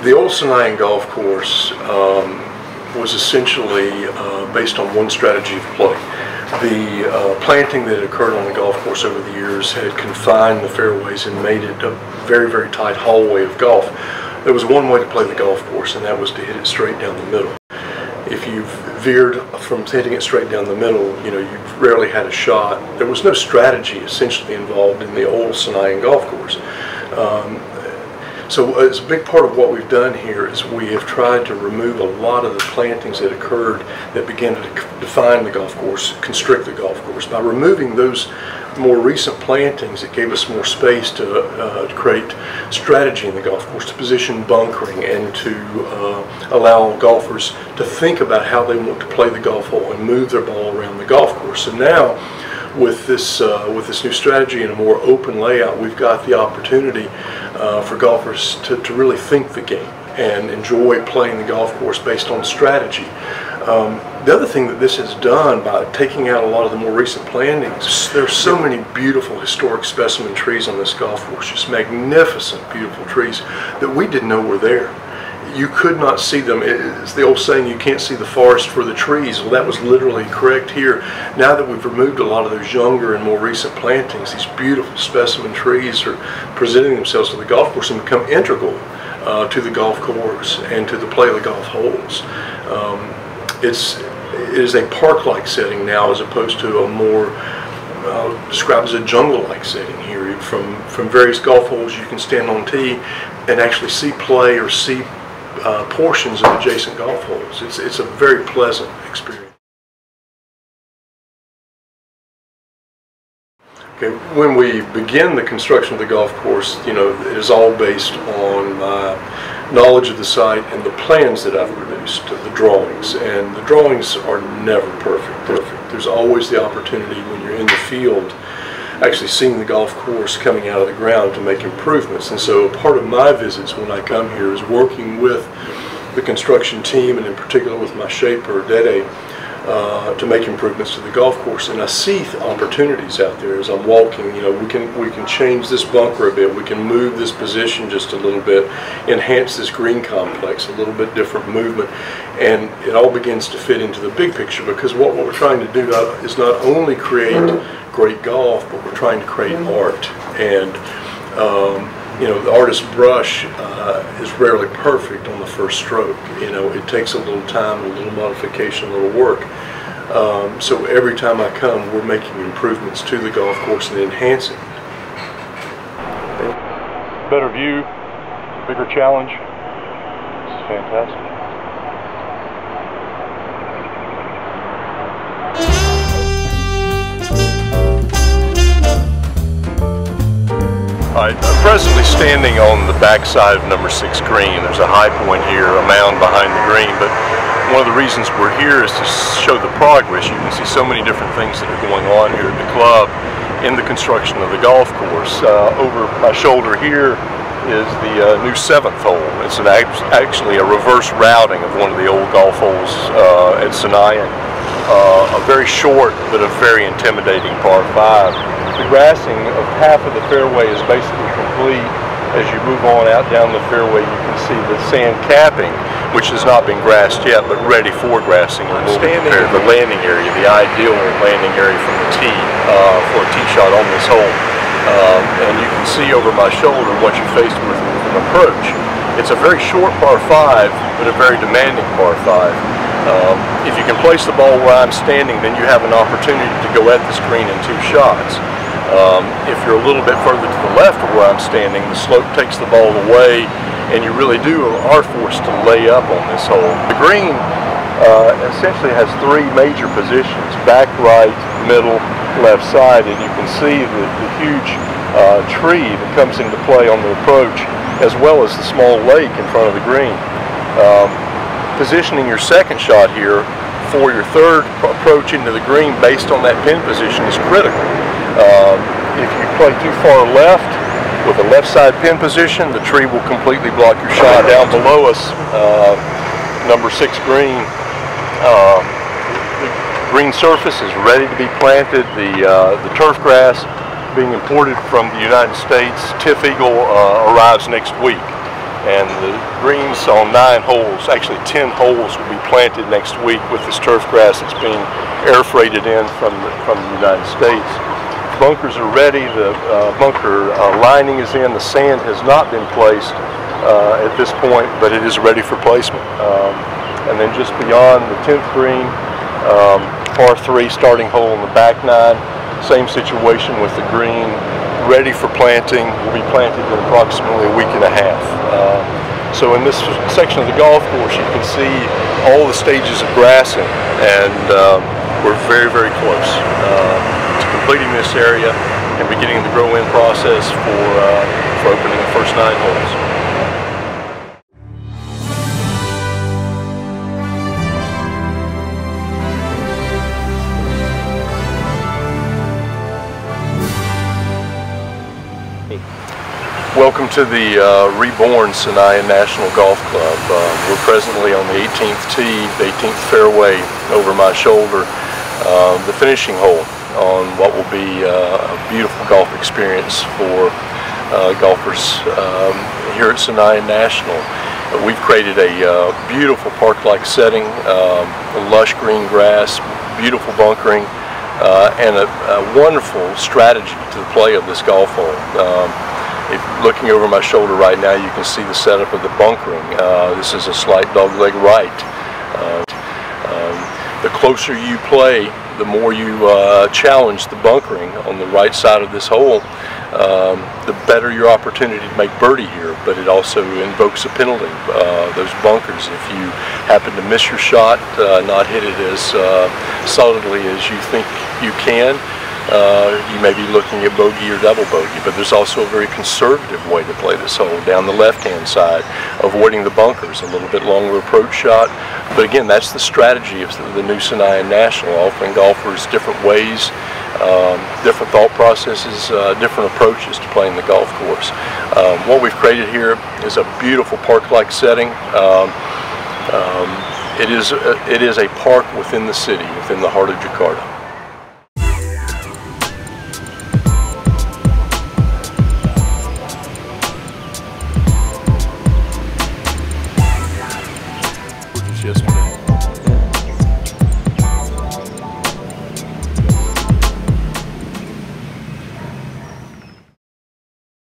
The old Senayan Golf Course was essentially based on one strategy of play. The planting that had occurred on the golf course over the years had confined the fairways and made it a very, very tight hallway of golf. There was one way to play the golf course, and that was to hit it straight down the middle. If you veered from hitting it straight down the middle, you rarely had a shot. There was no strategy essentially involved in the old Senayan Golf Course. So it's a big part of what we've done here is we have tried to remove a lot of the plantings that occurred that began to define the golf course, constrict the golf course. By removing those more recent plantings, it gave us more space to create strategy in the golf course, to position bunkering, and to allow golfers to think about how they want to play the golf hole and move their ball around the golf course. So now, with this new strategy and a more open layout, we've got the opportunity for golfers to really think the game and enjoy playing the golf course based on strategy. The other thing that this has done by taking out a lot of the more recent plantings, there's so many beautiful historic specimen trees on this golf course, just magnificent, beautiful trees that we didn't know were there. You could not see them. It's the old saying, you can't see the forest for the trees. Well, that was literally correct here. Now that we've removed a lot of those younger and more recent plantings, these beautiful specimen trees are presenting themselves to the golf course and become integral to the golf course and to the play of the golf holes. It is a park-like setting now as opposed to a more described as a jungle-like setting here. From various golf holes you can stand on tee and actually see play or see portions of adjacent golf holes. It's a very pleasant experience. Okay, when we begin the construction of the golf course, it is all based on my knowledge of the site and the plans that I've produced, the drawings. And the drawings are never perfect. There's always the opportunity when you're in the field actually seeing the golf course coming out of the ground to make improvements. And so part of my visits when I come here is working with the construction team, and in particular with my shaper, Dede, to make improvements to the golf course. And I see opportunities out there as I'm walking. We can change this bunker a bit, we can move this position just a little bit, enhance this green complex, a little bit different movement, and it all begins to fit into the big picture, because what we're trying to do is not only create great golf, but we're trying to create art. And the artist's brush is rarely perfect on the first stroke. It takes a little time, a little modification, a little work. So every time I come, we're making improvements to the golf course and enhancing it. Better view, bigger challenge. This is fantastic. I'm presently standing on the backside of number 6 green. There's a high point here, a mound behind the green, but one of the reasons we're here is to show the progress. You can see so many different things that are going on here at the club in the construction of the golf course. Over my shoulder here is the new 7th hole. It's actually a reverse routing of one of the old golf holes at Senayan. A very short but a very intimidating par 5. The grassing of half of the fairway is basically complete. As you move on out down the fairway, you can see the sand capping, which has not been grassed yet, but ready for grassing. I'm standing in the landing area, the ideal landing area from the tee for a tee shot on this hole. And you can see over my shoulder what you're faced with an approach. It's a very short par 5, but a very demanding par 5. If you can place the ball where I'm standing, then you have an opportunity to go at this green in 2 shots. If you're a little bit further to the left of where I'm standing, the slope takes the ball away, and you really are forced to lay up on this hole. The green essentially has 3 major positions: back, right, middle, left side, and you can see the huge tree that comes into play on the approach, as well as the small lake in front of the green. Positioning your second shot here for your third approach into the green based on that pin position is critical. If you play too far left with a left side pin position, the tree will completely block your shot. Down below us, number 6 green, the green surface is ready to be planted. The turf grass being imported from the United States, Tiff Eagle, arrives next week. And the greens on 9 holes, actually 10 holes, will be planted next week with this turf grass that's being air freighted in from the United States. Bunkers are ready, the bunker lining is in, the sand has not been placed at this point, but it is ready for placement. And then just beyond the 10th green, par 3 starting hole on the back 9, same situation with the green, ready for planting, will be planted in approximately a week and a half. So in this section of the golf course you can see all the stages of grassing, and we're very, very close to completing this area and beginning the grow-in process for opening the first 9 holes. Welcome to the REBORN Senayan National Golf Club. We're presently on the 18th tee, the 18th fairway over my shoulder, the finishing hole on what will be a beautiful golf experience for golfers here at Senayan National. We've created a beautiful park-like setting, lush green grass, beautiful bunkering, and a wonderful strategy to the play of this golf hole. Looking over my shoulder right now, you can see the setup of the bunkering. This is a slight dogleg right. The closer you play, the more you challenge the bunkering on the right side of this hole, the better your opportunity to make birdie here, but it also invokes a penalty, those bunkers. If you happen to miss your shot, not hit it as solidly as you think you can, you may be looking at bogey or double bogey. But there's also a very conservative way to play this hole down the left-hand side, avoiding the bunkers, a little bit longer approach shot. But again, that's the strategy of the new Senayan National, offering golfers different ways, different thought processes, different approaches to playing the golf course. What we've created here is a beautiful park-like setting. It is a park within the city, within the heart of Jakarta.